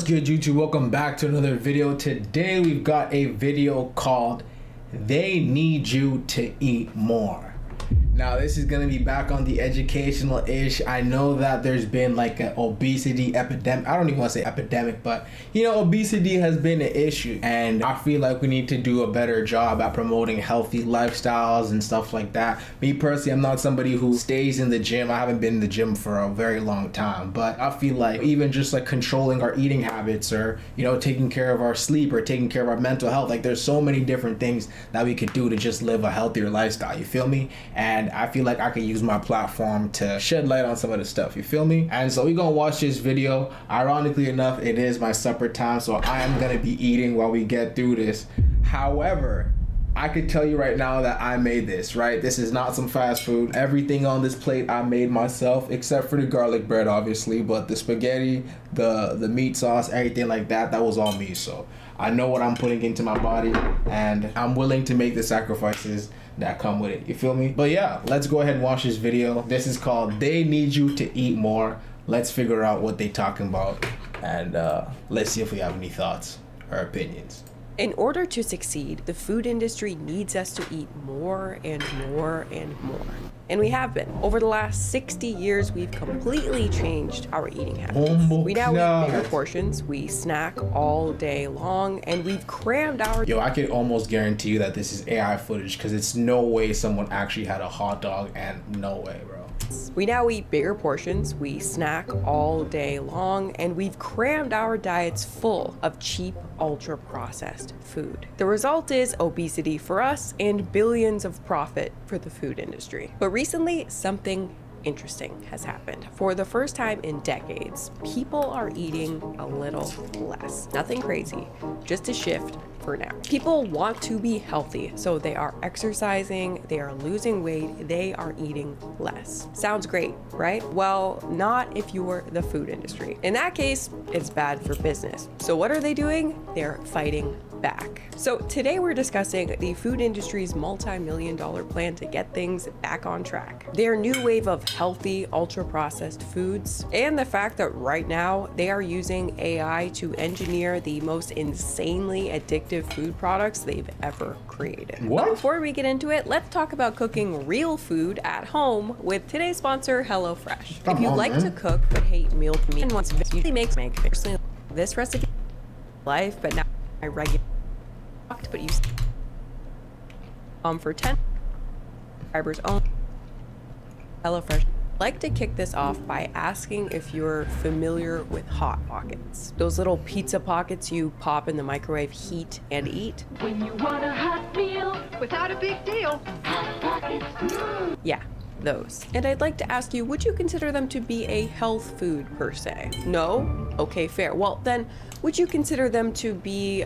good, YouTube? Welcome back to another video. Today we've got a video called They Need You to Eat More. Now this is going to be back on the educational ish. I know that there's been like an obesity epidemic. I don't even want to say epidemic, but you know, obesity has been an issue, and I feel like we need to do a better job at promoting healthy lifestyles and stuff like that. Me personally, I'm not somebody who stays in the gym. I haven't been in the gym for a very long time, but I feel like even just like controlling our eating habits, or you know, taking care of our sleep, or taking care of our mental health, like there's so many different things that we could do to just live a healthier lifestyle, you feel me? And I feel like I could use my platform to shed light on some of the stuff, you feel me? And so we're gonna watch this video. Ironically enough, it is my supper time, so I am gonna be eating while we get through this. However, I could tell you right now that I made this, right? This is not some fast food. Everything on this plate I made myself, except for the garlic bread, obviously, but the spaghetti, the meat sauce, everything like that, that was all me. So I know what I'm putting into my body, and I'm willing to make the sacrifices that come with it, you feel me? But yeah, let's go ahead and watch this video. This is called They Need You to Eat More. Let's figure out what they talking about, and let's see if we have any thoughts or opinions. In order to succeed, the food industry needs us to eat more and more and more. And we have been. Over the last 60 years, we've completely changed our eating habits. We now eat bigger portions, we snack all day long, and we've crammed our... Yo, I can almost guarantee you that this is AI footage, because it's no way someone actually had a hot dog, and no way, bro. We now eat bigger portions, we snack all day long, and we've crammed our diets full of cheap, ultra-processed food. The result is obesity for us and billions of profit for the food industry. But recently, something interesting has happened. For the first time in decades, people are eating a little less. Nothing crazy, just a shift for now. People want to be healthy, so they are exercising, they are losing weight, they are eating less. Sounds great, right? Well, not if you're the food industry. In that case, it's bad for business. So what are they doing? They're fighting back. So today we're discussing the food industry's multi-million-dollar plan to get things back on track, their new wave of healthy, ultra-processed foods, and the fact that right now they are using AI to engineer the most insanely addictive food products they've ever created. What? But before we get into it, let's talk about cooking real food at home with today's sponsor, HelloFresh. If you like to cook but hate meal meat and wants to usually make this recipe life, but now I regular but you for 10 subscribers only. HelloFresh. I'd like to kick this off by asking if you're familiar with Hot Pockets. Those little pizza pockets you pop in the microwave, heat and eat. When you want a hot meal without a big deal, Hot Pockets. Yeah, those. And I'd like to ask you, would you consider them to be a health food per se? No? Okay, fair. Well, then, would you consider them to be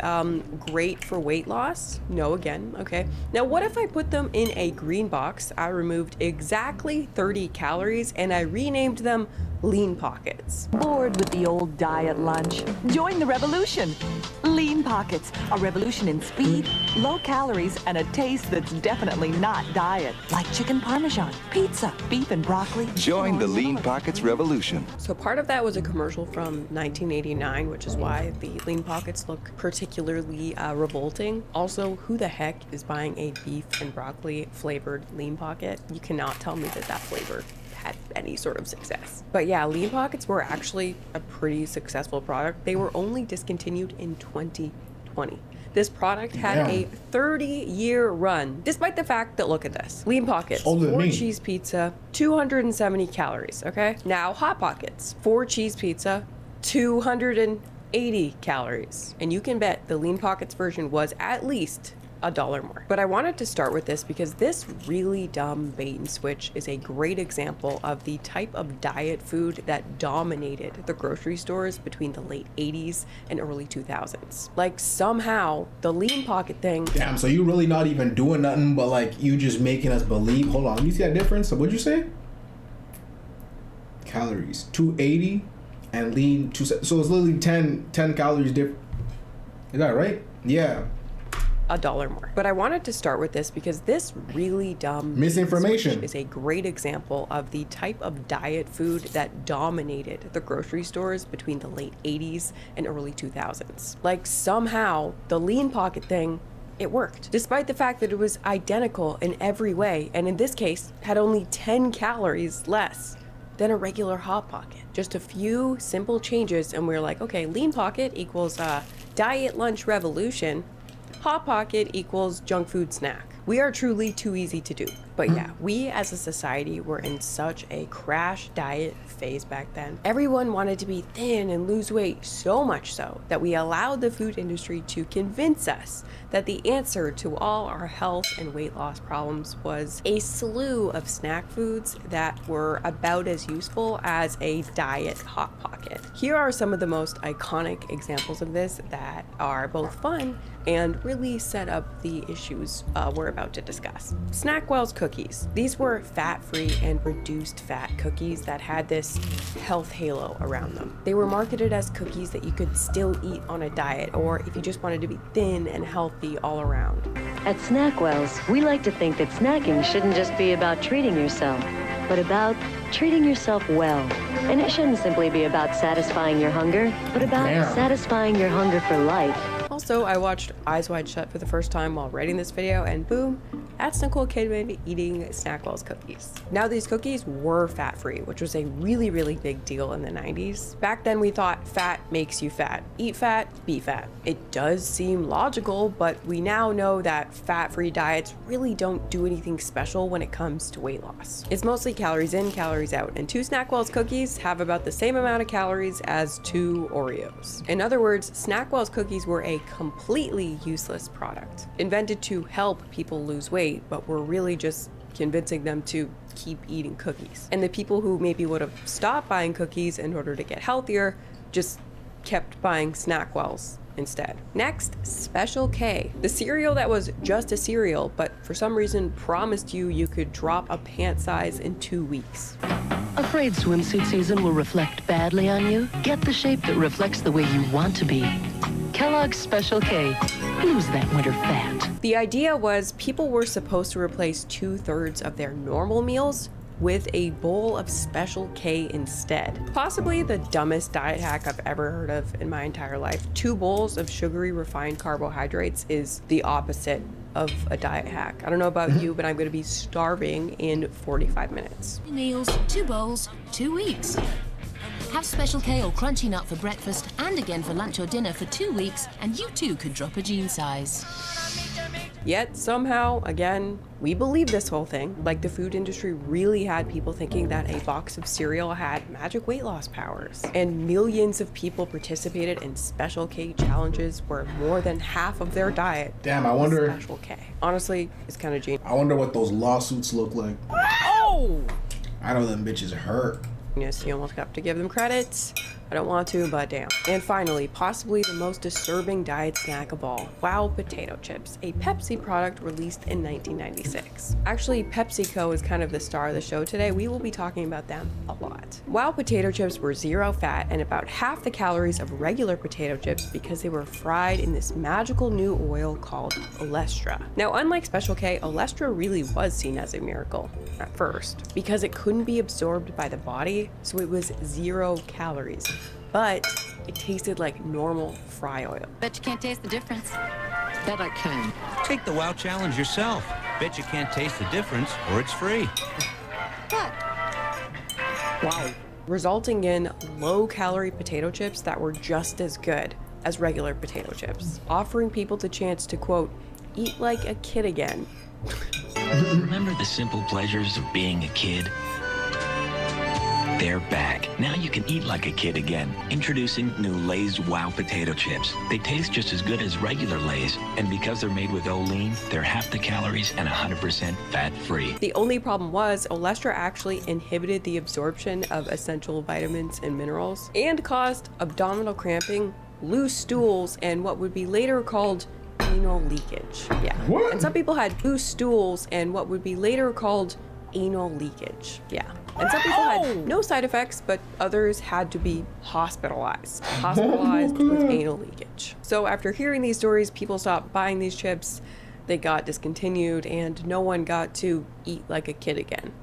great for weight loss? No, again, okay. Now, what if I put them in a green box? I removed exactly 30 calories and I renamed them Lean Pockets. Bored with the old diet lunch? Join the revolution. Lean Pockets, a revolution in speed, low calories, and a taste that's definitely not diet. Like chicken parmesan, pizza, beef and broccoli. Join the Lean Pockets revolution. So part of that was a commercial from 1989, which is why the Lean Pockets look particularly revolting. Also, who the heck is buying a beef and broccoli flavored Lean Pocket? You cannot tell me that that flavor had any sort of success. But yeah, Lean Pockets were actually a pretty successful product. They were only discontinued in 2020. This product had a 30-year run, despite the fact that, look at this. Lean Pockets, 4 cheese pizza, 270 calories, okay? Now, Hot Pockets, 4 cheese pizza, 280 calories. And you can bet the Lean Pockets version was at least $1 more. But I wanted to start with this because this really dumb bait and switch is a great example of the type of diet food that dominated the grocery stores between the late 80s and early 2000s. Like somehow the Lean Pocket thing. Damn, so you really not even doing nothing but like you just making us believe. Hold on, you see that difference? So what'd you say? Calories, 280 and lean, so it's literally 10 calories different. Is that right? Yeah. $1 more. But I wanted to start with this because this really dumb misinformation is a great example of the type of diet food that dominated the grocery stores between the late 80s and early 2000s. Like somehow the lean pocket thing, it worked, despite the fact that it was identical in every way, and in this case had only 10 calories less than a regular Hot Pocket. Just a few simple changes and we're like, okay, lean pocket equals diet lunch revolution. Hot Pocket equals junk food snack. We are truly too easy to do. But yeah, we as a society were in such a crash diet phase back then. Everyone wanted to be thin and lose weight, so much so that we allowed the food industry to convince us that the answer to all our health and weight loss problems was a slew of snack foods that were about as useful as a diet Hot Pocket. Here are some of the most iconic examples of this that are both fun and really set up the issues we're about to discuss. Snackwell's cookies. These were fat-free and reduced fat cookies that had this health halo around them. They were marketed as cookies that you could still eat on a diet, or if you just wanted to be thin and healthy all around. At Snackwell's, we like to think that snacking shouldn't just be about treating yourself, but about treating yourself well. And it shouldn't simply be about satisfying your hunger, but about satisfying your hunger for life. Also, I watched Eyes Wide Shut for the first time while writing this video, and boom, that's Nicole Kidman eating Snackwell's cookies. Now, these cookies were fat-free, which was a really, really big deal in the 90s. Back then, we thought fat makes you fat. Eat fat, be fat. It does seem logical, but we now know that fat-free diets really don't do anything special when it comes to weight loss. It's mostly calories in, calories out, and 2 Snackwell's cookies have about the same amount of calories as 2 Oreos. In other words, Snackwell's cookies were a completely useless product, invented to help people lose weight, but were really just convincing them to keep eating cookies. And the people who maybe would have stopped buying cookies in order to get healthier just kept buying Snackwell's instead. Next, Special K, the cereal that was just a cereal, but for some reason promised you could drop a pant size in 2 weeks. Afraid swimsuit season will reflect badly on you? Get the shape that reflects the way you want to be. Kellogg's Special K. Lose that winter fat. The idea was people were supposed to replace 2/3 of their normal meals with a bowl of Special K instead. Possibly the dumbest diet hack I've ever heard of in my entire life. 2 bowls of sugary refined carbohydrates is the opposite of a diet hack. I don't know about you, but I'm going to be starving in 45 minutes. Meals, 2 bowls, 2 weeks. Have Special K or Crunchy Nut for breakfast and again for lunch or dinner for 2 weeks, and you too could drop a jean size. Yet somehow, again, we believe this whole thing. Like the food industry really had people thinking that a box of cereal had magic weight loss powers. And millions of people participated in Special K challenges where more than half of their diet Damn, I wonder. Special K. Honestly, it's kind of genius. I wonder what those lawsuits look like. Oh! I know them bitches hurt. Yes, you almost have to give them credit. I don't want to, but damn. And finally, possibly the most disturbing diet snack of all, Wow potato chips, a Pepsi product released in 1996. Actually, PepsiCo is kind of the star of the show today. We will be talking about them a lot. Wow potato chips were 0 fat and about half the calories of regular potato chips because they were fried in this magical new oil called Olestra. Now, unlike Special K, Olestra really was seen as a miracle at first because it couldn't be absorbed by the body, so it was 0 calories. But it tasted like normal fry oil. Bet you can't taste the difference. Bet I can. Take the WOW challenge yourself. Bet you can't taste the difference, or it's free. What? Wow. Resulting in low-calorie potato chips that were just as good as regular potato chips, offering people the chance to, quote, eat like a kid again. Remember the simple pleasures of being a kid? They're back. Now you can eat like a kid again. Introducing new Lay's Wow Potato Chips. They taste just as good as regular Lay's, and because they're made with Olean, they're half the calories and 100% fat-free. The only problem was Olestra actually inhibited the absorption of essential vitamins and minerals and caused abdominal cramping, loose stools, and what would be later called anal leakage. Yeah. What? And some people had loose stools and what would be later called anal leakage. Yeah. And some people had no side effects, but others had to be hospitalized with anal leakage. So after hearing these stories, people stopped buying these chips, they got discontinued, and no one got to eat like a kid again.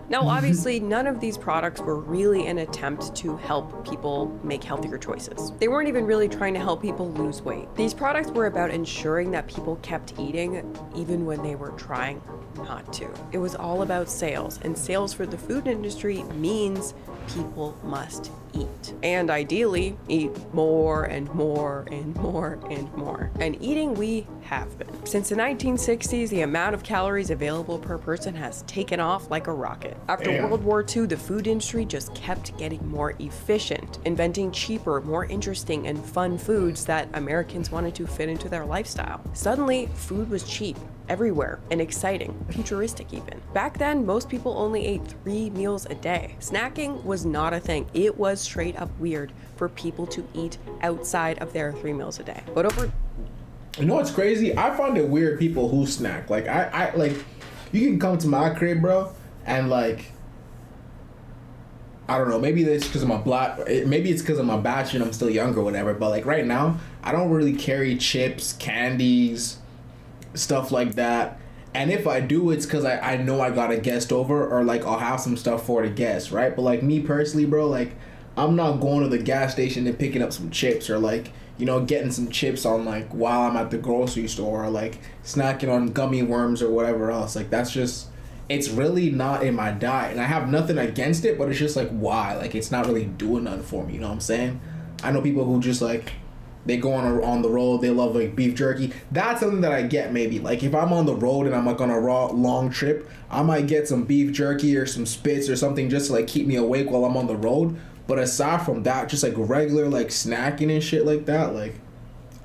Now, obviously, none of these products were really an attempt to help people make healthier choices. They weren't even really trying to help people lose weight. These products were about ensuring that people kept eating even when they were trying not to. It was all about sales, and sales for the food industry means people must eat. And ideally, eat more and more and more and more. And eating we have been. Since the 1960s, the amount of calories available per person has taken off like a rocket. After World War II, the food industry just kept getting more efficient, inventing cheaper, more interesting, and fun foods that Americans wanted to fit into their lifestyle. Suddenly, food was cheap everywhere and exciting, futuristic even. Back then, most people only ate 3 meals a day. Snacking was not a thing. It was straight up weird for people to eat outside of their 3 meals a day. But over... You know what's crazy? I find it weird people who snack. Like, I like, you can come to my crib, bro, and like, I don't know, maybe it's because I'm maybe it's because I'm a bachelor and I'm still young or whatever, but like right now, I don't really carry chips, candies, stuff like that. And if I do, it's because I know I got a guest over, or like I'll have some stuff for the guest, right? But like me personally, bro, like I'm not going to the gas station and picking up some chips, or like, you know, getting some chips on like while I'm at the grocery store, or like snacking on gummy worms or whatever else. Like that's just, it's really not in my diet. And I have nothing against it, but it's just like, why? Like it's not really doing nothing for me, you know what I'm saying? I know people who just like, they go on the road, they love like beef jerky. That's something that I get maybe. Like if I'm on the road and I'm like on a long trip, I might get some beef jerky or some Spitz or something just to like keep me awake while I'm on the road. But aside from that, just like regular like snacking and shit like that, like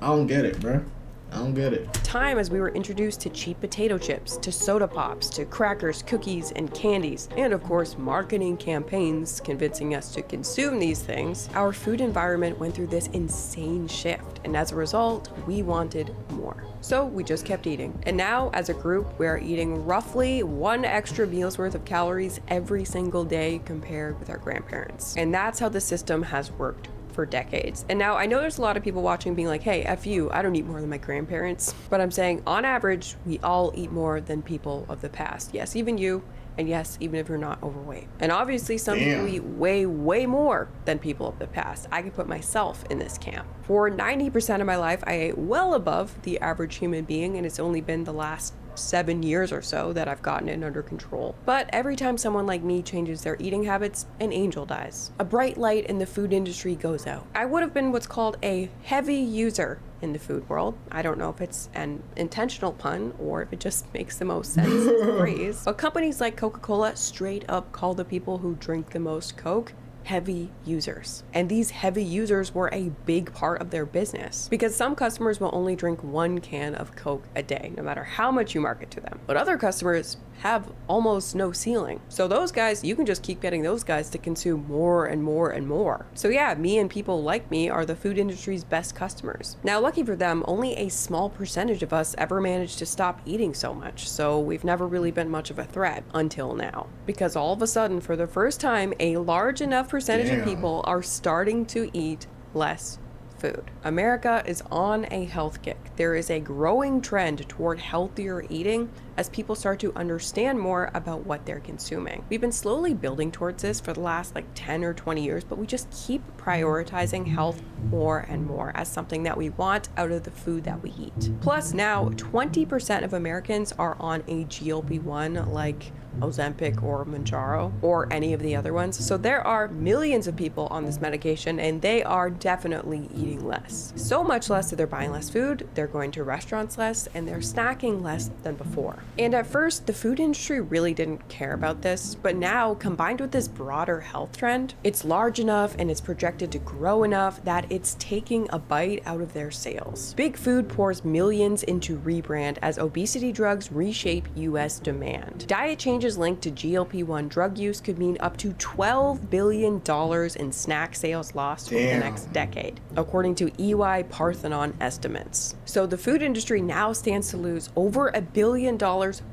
I don't get it, bro. I don't get it. Time as we were introduced to cheap potato chips, to soda pops, to crackers, cookies, and candies, and of course marketing campaigns convincing us to consume these things, our food environment went through this insane shift, and as a result, we wanted more. So we just kept eating. And now, as a group, we are eating roughly 1 extra meal's worth of calories every single day compared with our grandparents. And that's how the system has worked for decades. And now I know there's a lot of people watching being like, hey, F you, I don't eat more than my grandparents. But I'm saying on average, we all eat more than people of the past. Yes, even you. And yes, even if you're not overweight. And obviously some people eat way, way more than people of the past. I could put myself in this camp. For 90% of my life, I ate well above the average human being, and it's only been the last 7 years or so that I've gotten it under control. But every time someone like me changes their eating habits, an angel dies. A bright light in the food industry goes out. I would have been what's called a heavy user in the food world. I don't know if it's an intentional pun or if it just makes the most sense as a phrase. But companies like Coca-Cola straight up call the people who drink the most Coke heavy users. And these heavy users were a big part of their business because some customers will only drink 1 can of Coke a day, no matter how much you market to them. But other customers have almost no ceiling. So those guys, you can just keep getting those guys to consume more and more and more. So yeah, me and people like me are the food industry's best customers. Now, lucky for them, only a small percentage of us ever managed to stop eating so much. So we've never really been much of a threat until now. Because all of a sudden, for the first time, a large enough percentage of people are starting to eat less food. America is on a health kick. There is a growing trend toward healthier eating as people start to understand more about what they're consuming. We've been slowly building towards this for the last like 10 or 20 years, but we just keep prioritizing health more and more as something that we want out of the food that we eat. Plus now 20% of Americans are on a GLP-1 like Ozempic or Mounjaro or any of the other ones. So there are millions of people on this medication and they are definitely eating less. So much less that they're buying less food, they're going to restaurants less, and they're snacking less than before. And at first, the food industry really didn't care about this, but now combined with this broader health trend, it's large enough and it's projected to grow enough that it's taking a bite out of their sales. Big Food pours millions into rebrand as obesity drugs reshape US demand. Diet changes Exchanges linked to GLP-1 drug use could mean up to $12 billion in snack sales lost over the next decade, according to EY Parthenon estimates. So the food industry now stands to lose over $1 billion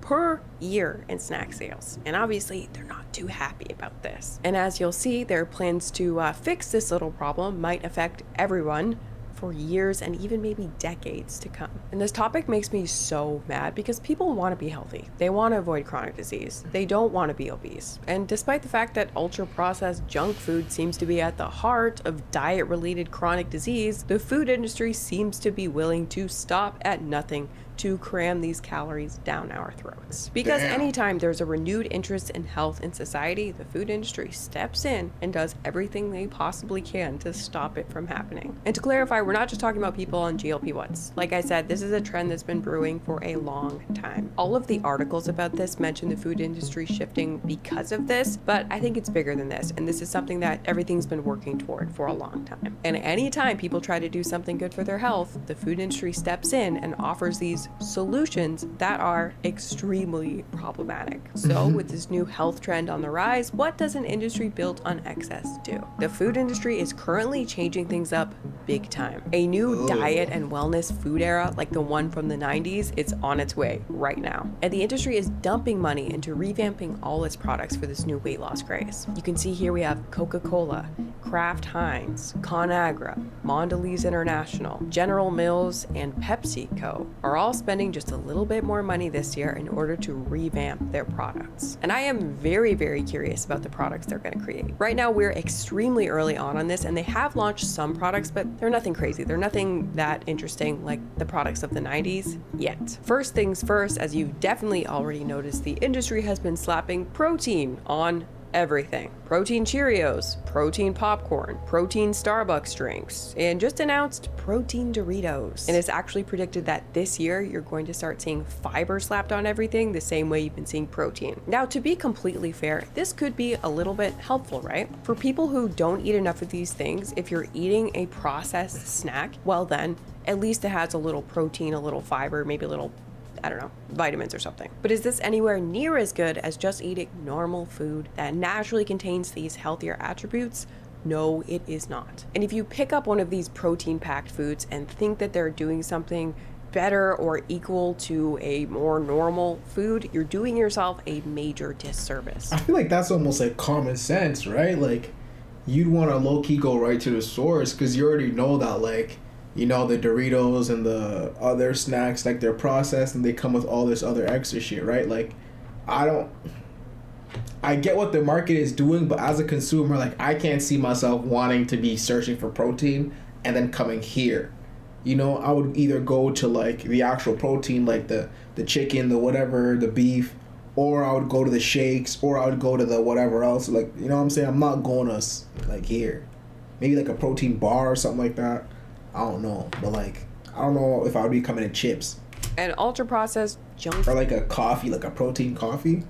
per year in snack sales. And obviously, they're not too happy about this. And as you'll see, their plans to fix this little problem might affect everyone for years and even maybe decades to come. And this topic makes me so mad because people want to be healthy. They want to avoid chronic disease. They don't want to be obese. And despite the fact that ultra-processed junk food seems to be at the heart of diet-related chronic disease, the food industry seems to be willing to stop at nothing to cram these calories down our throats. Because anytime there's a renewed interest in health in society, the food industry steps in and does everything they possibly can to stop it from happening. And to clarify, we're not just talking about people on GLP-1s. Like I said, this is a trend that's been brewing for a long time. All of the articles about this mention the food industry shifting because of this, but I think it's bigger than this, and this is something that everything's been working toward for a long time. And anytime people try to do something good for their health, the food industry steps in and offers these solutions that are extremely problematic. So with this new health trend on the rise, what does an industry built on excess do? The food industry is currently changing things up big time. A new diet and wellness food era like the one from the 90s, it's on its way right now. And the industry is dumping money into revamping all its products for this new weight loss craze. You can see here we have Coca-Cola, Kraft Heinz, ConAgra, Mondelez International, General Mills, and PepsiCo are all spending just a little bit more money this year in order to revamp their products. And I am very, very curious about the products they're going to create. Right now, we're extremely early on this, and they have launched some products, but they're nothing crazy. They're nothing that interesting like the products of the 90s yet. First things first, as you've definitely already noticed, the industry has been slapping protein on everything. Protein Cheerios, protein popcorn, protein Starbucks drinks, and just announced protein Doritos. And it's actually predicted that this year you're going to start seeing fiber slapped on everything the same way you've been seeing protein. Now, to be completely fair, this could be a little bit helpful, right? For people who don't eat enough of these things, if you're eating a processed snack, well then, at least it has a little protein, a little fiber, maybe a little, I don't know, vitamins or something. But is this anywhere near as good as just eating normal food that naturally contains these healthier attributes? No, it is not. And if you pick up one of these protein-packed foods and think that they're doing something better or equal to a more normal food, you're doing yourself a major disservice. I feel like that's almost like common sense, right? Like, you'd want to low-key go right to the source because you already know that, like, you know, the Doritos and the other snacks, like, they're processed and they come with all this other extra shit, right? Like, I get what the market is doing, but as a consumer, like, I can't see myself wanting to be searching for protein and then coming here. You know, I would either go to, like, the actual protein, like the chicken, the whatever, the beef, or I would go to the shakes, or I would go to the whatever else. Like, you know what I'm saying? I'm not going to, like, here. Maybe, like, a protein bar or something like that. I don't know, but, like, I don't know if I would be coming in chips. And ultra-processed junk or like a coffee, like a protein coffee.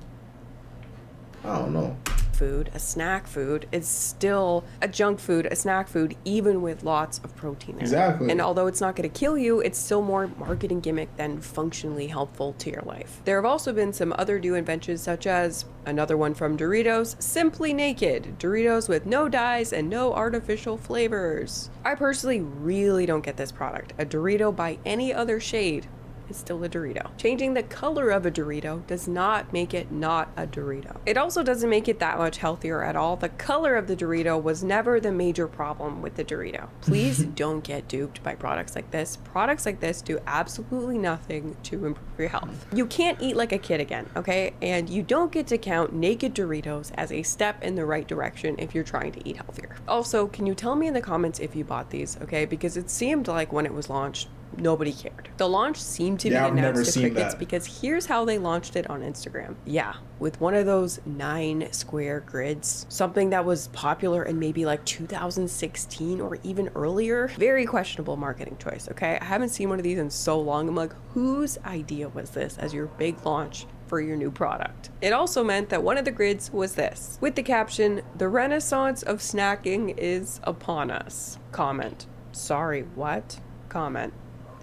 I don't know. Food, a snack food, is still a junk food, a snack food, even with lots of protein in it. Exactly. And although it's not going to kill you, it's still more marketing gimmick than functionally helpful to your life. There have also been some other new inventions, such as another one from Doritos, Simply Naked, Doritos with no dyes and no artificial flavors. I personally really don't get this product. A Dorito by any other shade is still a Dorito. Changing the color of a Dorito does not make it not a Dorito. It also doesn't make it that much healthier at all. The color of the Dorito was never the major problem with the Dorito. Please don't get duped by products like this. Products like this do absolutely nothing to improve your health. You can't eat like a kid again, okay? And you don't get to count naked Doritos as a step in the right direction if you're trying to eat healthier. Also, can you tell me in the comments if you bought these, okay? Because it seemed like when it was launched, nobody cared. The launch seemed to be announced to crickets because here's how they launched it on Instagram. Yeah, with one of those 9 square grids, something that was popular in maybe like 2016 or even earlier. Very questionable marketing choice, okay? I haven't seen one of these in so long. I'm like, whose idea was this as your big launch for your new product? It also meant that one of the grids was this, with the caption, "The renaissance of snacking is upon us." Comment. Sorry, what? Comment.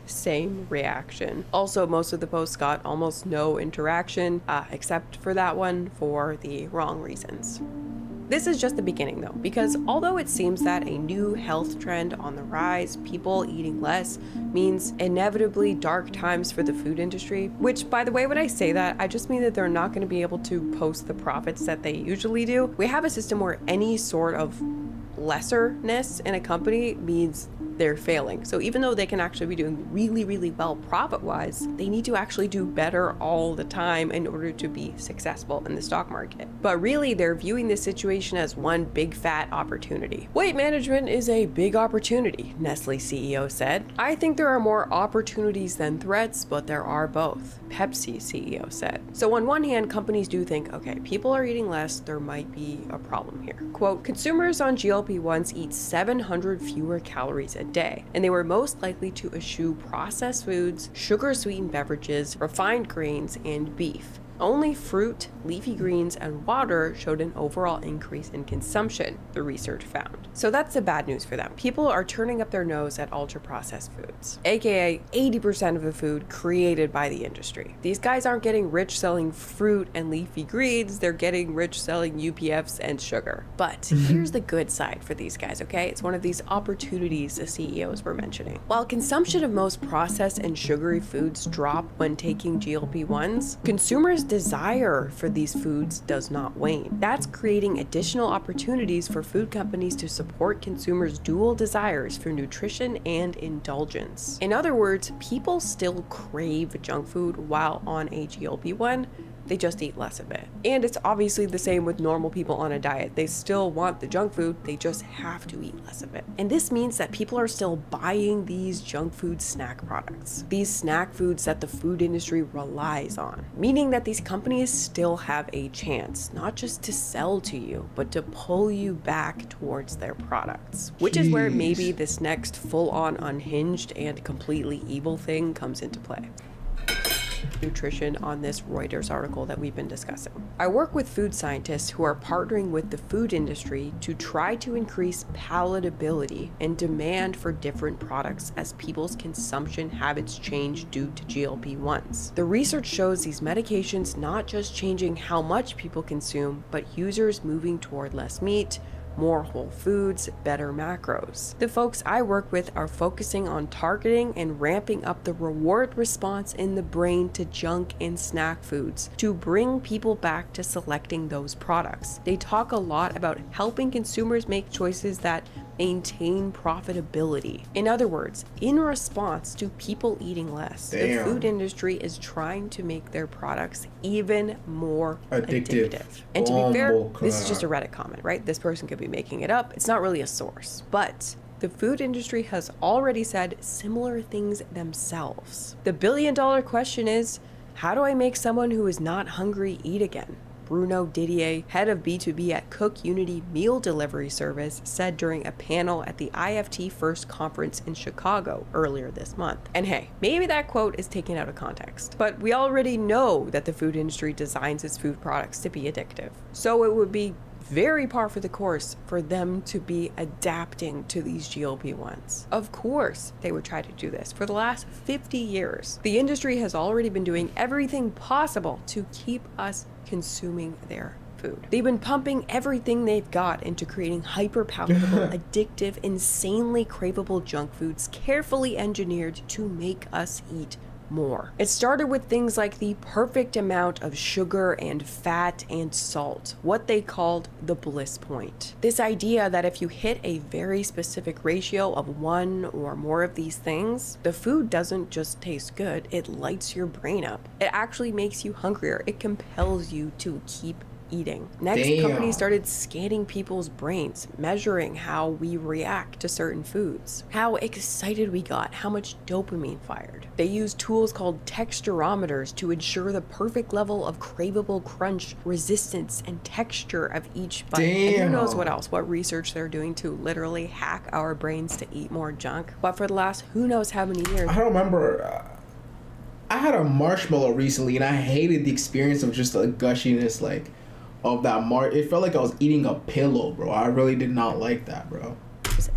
same reaction. Also, most of the posts got almost no interaction, except for that one, for the wrong reasons. This is just the beginning though, because although it seems that a new health trend on the rise, people eating less, means inevitably dark times for the food industry, which by the way, when I say that, I just mean that they're not going to be able to post the profits that they usually do. We have a system where any sort of lesserness in a company means they're failing. So even though they can actually be doing really, really well profit-wise, they need to actually do better all the time in order to be successful in the stock market. But really, they're viewing this situation as one big fat opportunity. Weight management is a big opportunity, Nestle CEO said. I think there are more opportunities than threats, but there are both, Pepsi CEO said. So on one hand, companies do think, okay, people are eating less, there might be a problem here. Quote, consumers on GLP-1s eat 700 fewer calories a day, and they were most likely to eschew processed foods, sugar-sweetened beverages, refined grains, and beef. Only fruit, leafy greens, and water showed an overall increase in consumption, the research found. So that's the bad news for them. People are turning up their nose at ultra-processed foods, aka 80% of the food created by the industry. These guys aren't getting rich selling fruit and leafy greens, they're getting rich selling UPFs and sugar. But here's the good side for these guys, okay? It's one of these opportunities the CEOs were mentioning. While consumption of most processed and sugary foods drop when taking GLP-1s, consumers' desire for these foods does not wane. That's creating additional opportunities for food companies to support consumers' dual desires for nutrition and indulgence. In other words, people still crave junk food while on a GLP-1, they just eat less of it. And it's obviously the same with normal people on a diet. They still want the junk food, they just have to eat less of it. And this means that people are still buying these junk food snack products, these snack foods that the food industry relies on, meaning that these companies still have a chance, not just to sell to you, but to pull you back towards their products. Which is where maybe this next full-on unhinged and completely evil thing comes into play. Nutrition on this Reuters article that we've been discussing. I work with food scientists who are partnering with the food industry to try to increase palatability and demand for different products as people's consumption habits change due to GLP-1s. The research shows these medications not just changing how much people consume, but users moving toward less meat, more whole foods, better macros. The folks I work with are focusing on targeting and ramping up the reward response in the brain to junk and snack foods to bring people back to selecting those products. They talk a lot about helping consumers make choices that maintain profitability. In other words, in response to people eating less, the food industry is trying to make their products even more addictive. And to be fair, this is just a Reddit comment, right? This person could be making it up. It's not really a source. But the food industry has already said similar things themselves. The billion-dollar question is, how do I make someone who is not hungry eat again? Bruno Didier, head of B2B at Cook Unity Meal Delivery Service, said during a panel at the IFT First conference in Chicago earlier this month. And hey, maybe that quote is taken out of context, but we already know that the food industry designs its food products to be addictive. So it would be very par for the course for them to be adapting to these GLP-1s. Of course, they would try to do this. For the last 50 years, the industry has already been doing everything possible to keep us consuming their food. They've been pumping everything they've got into creating hyper-palatable, addictive, insanely craveable junk foods carefully engineered to make us eat more. It started with things like the perfect amount of sugar and fat and salt, what they called the bliss point. This idea that if you hit a very specific ratio of one or more of these things, the food doesn't just taste good, it lights your brain up. It actually makes you hungrier. It compels you to keep eating. Next, companies started scanning people's brains, measuring how we react to certain foods, how excited we got, how much dopamine fired. They used tools called texturometers to ensure the perfect level of craveable crunch, resistance, and texture of each bite. And who knows what else, what research they're doing to literally hack our brains to eat more junk. But for the last who knows how many years. I don't remember. I had a marshmallow recently and I hated the experience of just the gushiness, like, of that it felt like I was eating a pillow, bro. I really did not like that, bro.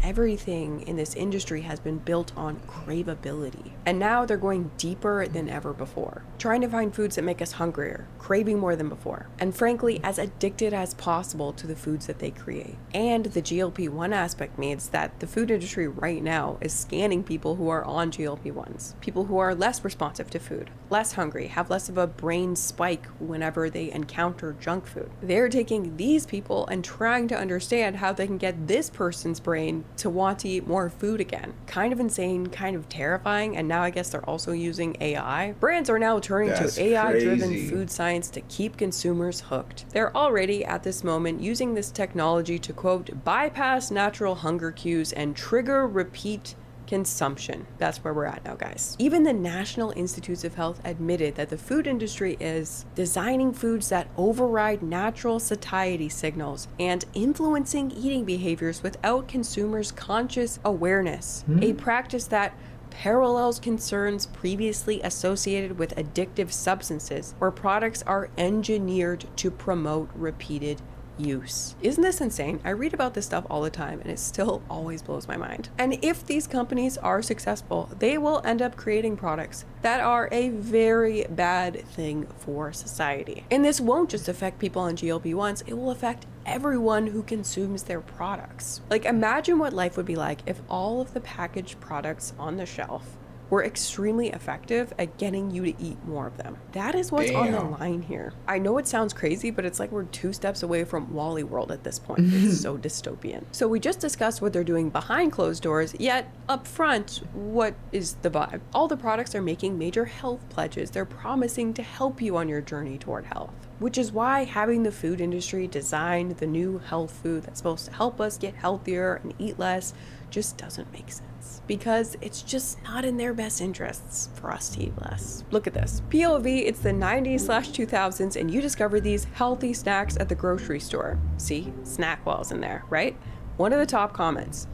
everything in this industry has been built on craveability. And now they're going deeper than ever before, trying to find foods that make us hungrier, craving more than before, and frankly, as addicted as possible to the foods that they create. And the GLP-1 aspect means that the food industry right now is scanning people who are on GLP-1s, people who are less responsive to food, less hungry, have less of a brain spike whenever they encounter junk food. They're taking these people and trying to understand how they can get this person's brain to want to eat more food again. Kind of insane, kind of terrifying, and now I guess they're also using AI. Brands are now turning to AI-driven food science to keep consumers hooked. They're already, at this moment, using this technology to, quote, bypass natural hunger cues and trigger repeat consumption. That's where we're at now, guys. Even the National Institutes of Health admitted that the food industry is designing foods that override natural satiety signals and influencing eating behaviors without consumers' conscious awareness, a practice that parallels concerns previously associated with addictive substances, where products are engineered to promote repeated use. Isn't this insane? I read about this stuff all the time and it still always blows my mind. And if these companies are successful, they will end up creating products that are a very bad thing for society. And this won't just affect people on GLP-1s, it will affect everyone who consumes their products. Like, imagine what life would be like if all of the packaged products on the shelf were extremely effective at getting you to eat more of them. That is what's on the line here. I know it sounds crazy, but it's like we're 2 steps away from Wall-E World at this point. It's so dystopian. So we just discussed what they're doing behind closed doors, yet up front, what is the vibe? All the products are making major health pledges. They're promising to help you on your journey toward health, which is why having the food industry design the new health food that's supposed to help us get healthier and eat less just doesn't make sense, because it's just not in their best interests for us to eat less. Look at this. POV, it's the 90s/2000s and you discover these healthy snacks at the grocery store. See, SnackWell's in there, right? One of the top comments.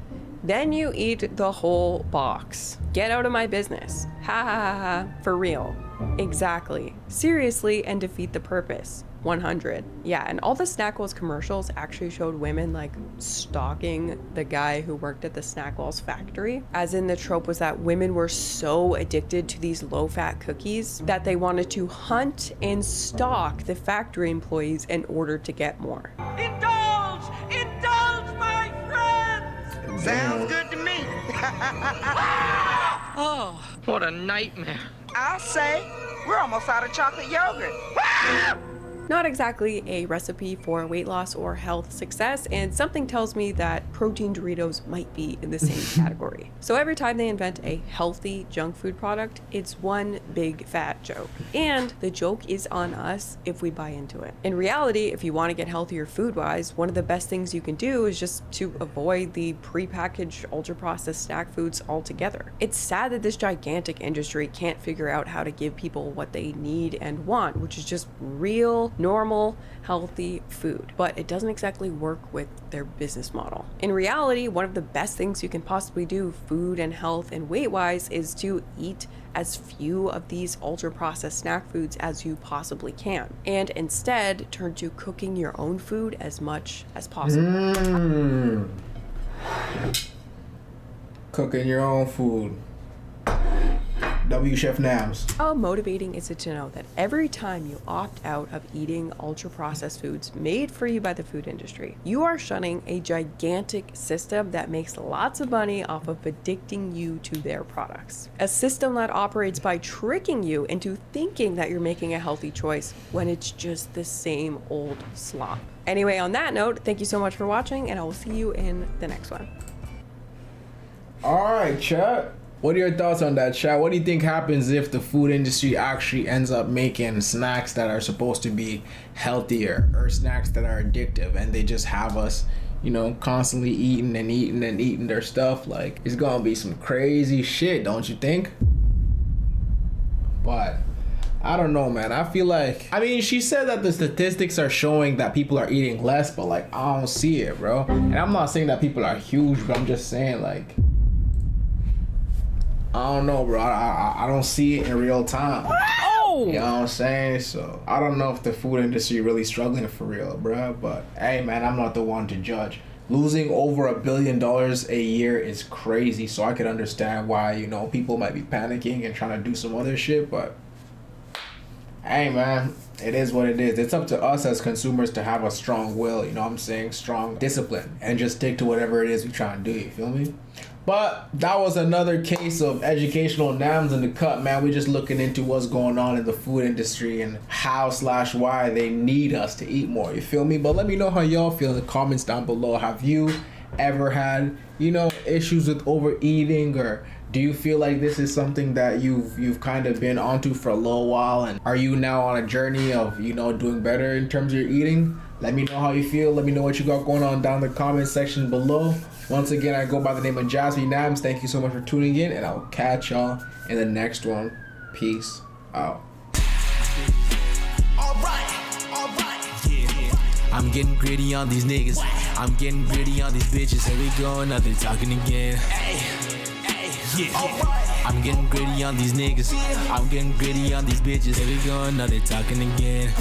Then you eat the whole box. Get out of my business. Ha ha ha ha. For real. Exactly. Seriously, and defeat the purpose. 100. Yeah, and all the SnackWell's commercials actually showed women like stalking the guy who worked at the SnackWell's factory. As in, the trope was that women were so addicted to these low-fat cookies that they wanted to hunt and stalk the factory employees in order to get more. Indulge! Indulge, my friends! Sounds good to me. Oh, what a nightmare. I'll say, we're almost out of chocolate yogurt. Not exactly a recipe for weight loss or health success, and something tells me that protein Doritos might be in the same category. So every time they invent a healthy junk food product, it's one big fat joke. And the joke is on us if we buy into it. In reality, if you want to get healthier food-wise, one of the best things you can do is just to avoid the prepackaged, ultra-processed snack foods altogether. It's sad that this gigantic industry can't figure out how to give people what they need and want, which is just real, normal, healthy food, but it doesn't exactly work with their business model. In reality, one of the best things you can possibly do food and health and weight-wise is to eat as few of these ultra-processed snack foods as you possibly can, and instead turn to cooking your own food as much as possible. Cooking your own food. W Chef Nams. How motivating is it to know that every time you opt out of eating ultra-processed foods made for you by the food industry, you are shunning a gigantic system that makes lots of money off of addicting you to their products. A system that operates by tricking you into thinking that you're making a healthy choice when it's just the same old slop. Anyway, on that note, thank you so much for watching, and I will see you in the next one. All right, chat. What are your thoughts on that, chat? What do you think happens if the food industry actually ends up making snacks that are supposed to be healthier, or snacks that are addictive, and they just have us, you know, constantly eating and eating and eating their stuff? Like, it's gonna be some crazy shit, don't you think? But I don't know, man. I feel like, I mean, she said that the statistics are showing that people are eating less, but like, I don't see it, bro. And I'm not saying that people are huge, but I'm just saying, like, I don't know, bro. I don't see it in real time. Oh! You know what I'm saying? So I don't know if the food industry really struggling for real, bro. But hey, man, I'm not the one to judge. losing over $1 billion a year is crazy. So I could understand why, you know, people might be panicking and trying to do some other shit, but hey man, it is what it is. It's up to us as consumers to have a strong will, you know what I'm saying, strong discipline, and just stick to whatever it is we try and do, you feel me? But that was another case of educational nams in the cut, man. We're just looking into what's going on in the food industry and how/why they need us to eat more, you feel me? But let me know how y'all feel in the comments down below. Have you ever had, you know, issues with overeating, or do you feel like this is something that you've kind of been onto for a little while, and are you now on a journey of, you know, doing better in terms of your eating? Let me know how you feel. Let me know what you got going on down in the comment section below. Once again, I go by the name of Jasmine Nams. Thank you so much for tuning in, and I'll catch y'all in the next one. Peace out. I'm getting gritty on these niggas. I'm getting gritty on these bitches. Here we go, another talking again. I'm getting gritty on these niggas. I'm getting gritty on these bitches. Here we go, another talking again.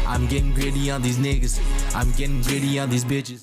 I'm getting gritty on these niggas. I'm getting gritty on these bitches.